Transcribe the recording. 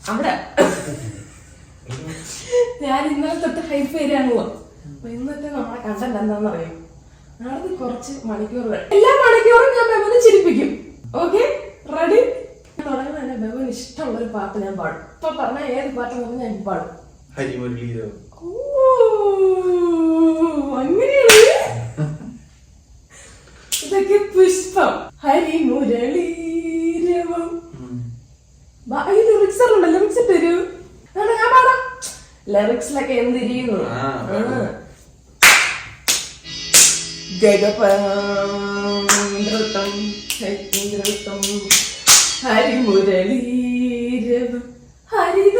അവിടെ ഞാൻ ഇന്നലെ തൊട്ട് ഹൈപ്പ് വരികയാണല്ലോ. അപ്പൊ ഇന്നത്തെ നമ്മളെ കണ്ടന്റ് എന്താണെന്ന് അറിയാം. നാളെ കുറച്ച് മണിക്കൂറുകൾ, എല്ലാ മണിക്കൂറും ഞാൻ ബെവനെ ചിരിപ്പിക്കും. Okay, ready? തുടങ്ങുന്ന തന്നെ ബെവന് ഇഷ്ടമുള്ളൊരു പാട്ട് ഞാൻ പാടും. ഇപ്പൊ പറഞ്ഞ ഏത് പാട്ടെന്ന് പറഞ്ഞാൽ ഞാൻ പാടും. അങ്ങനെയാണ്. ഇതൊക്കെ പുഷ്പം ഹരിമുരളീരവം. ലിറിക്സ് ഉണ്ടല്ലോ, ലിറിക്സ് തരൂ. ഞാൻ പാടാം. ലിറിക്സിലൊക്കെ എന്തിരിക്കുന്നു. ഗഗപം ഹരിമുരളീരവം ഹരിത